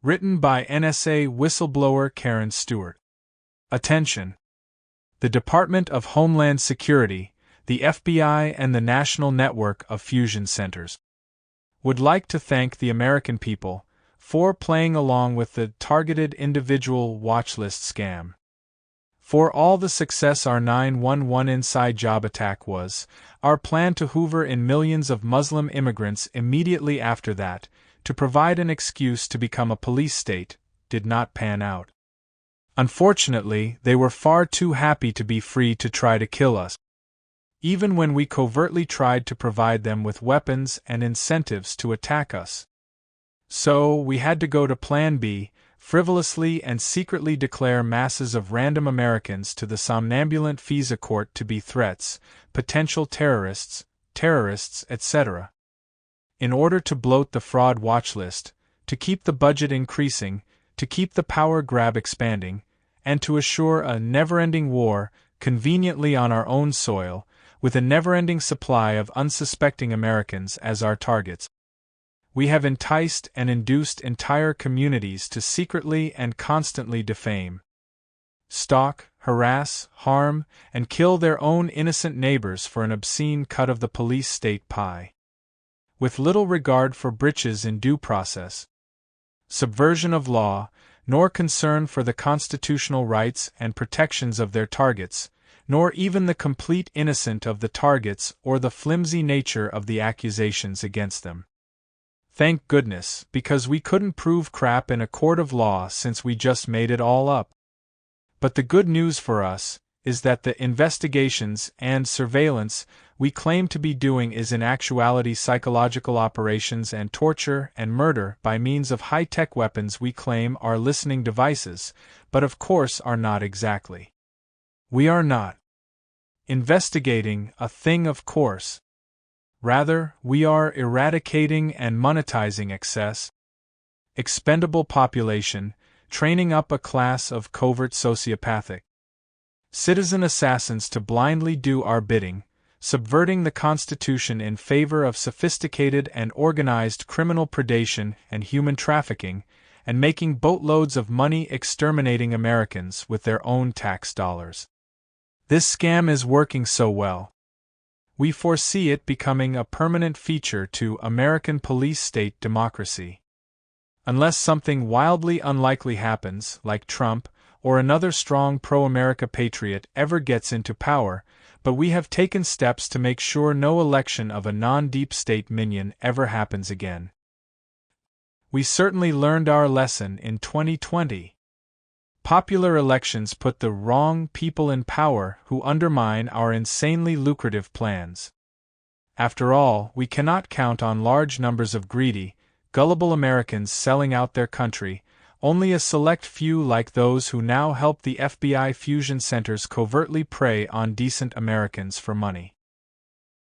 Written by NSA whistleblower Karen Stewart. Attention! The Department of Homeland Security, the FBI, and the National Network of Fusion Centers would like to thank the American people for playing along with the targeted individual watchlist scam. For all the success our 911 inside job attack was, our plan to hoover in millions of Muslim immigrants immediately after that, to provide an excuse to become a police state, did not pan out. Unfortunately, they were far too happy to be free to try to kill us, even when we covertly tried to provide them with weapons and incentives to attack us. So, we had to go to Plan B, frivolously and secretly declare masses of random Americans to the somnambulant FISA court to be threats, potential terrorists, etc. In order to bloat the fraud watch list, to keep the budget increasing, to keep the power grab expanding, and to assure a never-ending war, conveniently on our own soil, with a never-ending supply of unsuspecting Americans as our targets. We have enticed and induced entire communities to secretly and constantly defame, stalk, harass, harm, and kill their own innocent neighbors for an obscene cut of the police state pie, with little regard for breaches in due process, subversion of law, nor concern for the constitutional rights and protections of their targets, nor even the complete innocence of the targets or the flimsy nature of the accusations against them. Thank goodness, because we couldn't prove crap in a court of law since we just made it all up. But the good news for us is that the investigations and surveillance we claim to be doing is in actuality psychological operations and torture and murder by means of high-tech weapons we claim are listening devices, but of course are not exactly. We are not investigating a thing, of course. Rather, we are eradicating and monetizing excess, expendable population, training up a class of covert sociopathic citizen assassins to blindly do our bidding, subverting the Constitution in favor of sophisticated and organized criminal predation and human trafficking, and making boatloads of money exterminating Americans with their own tax dollars. This scam is working so well, we foresee it becoming a permanent feature to American police-state democracy. Unless something wildly unlikely happens, like Trump, or another strong pro-America patriot ever gets into power, but we have taken steps to make sure no election of a non-deep state minion ever happens again. We certainly learned our lesson in 2020. Popular elections put the wrong people in power who undermine our insanely lucrative plans. After all, we cannot count on large numbers of greedy, gullible Americans selling out their country, only a select few like those who now help the FBI fusion centers covertly prey on decent Americans for money.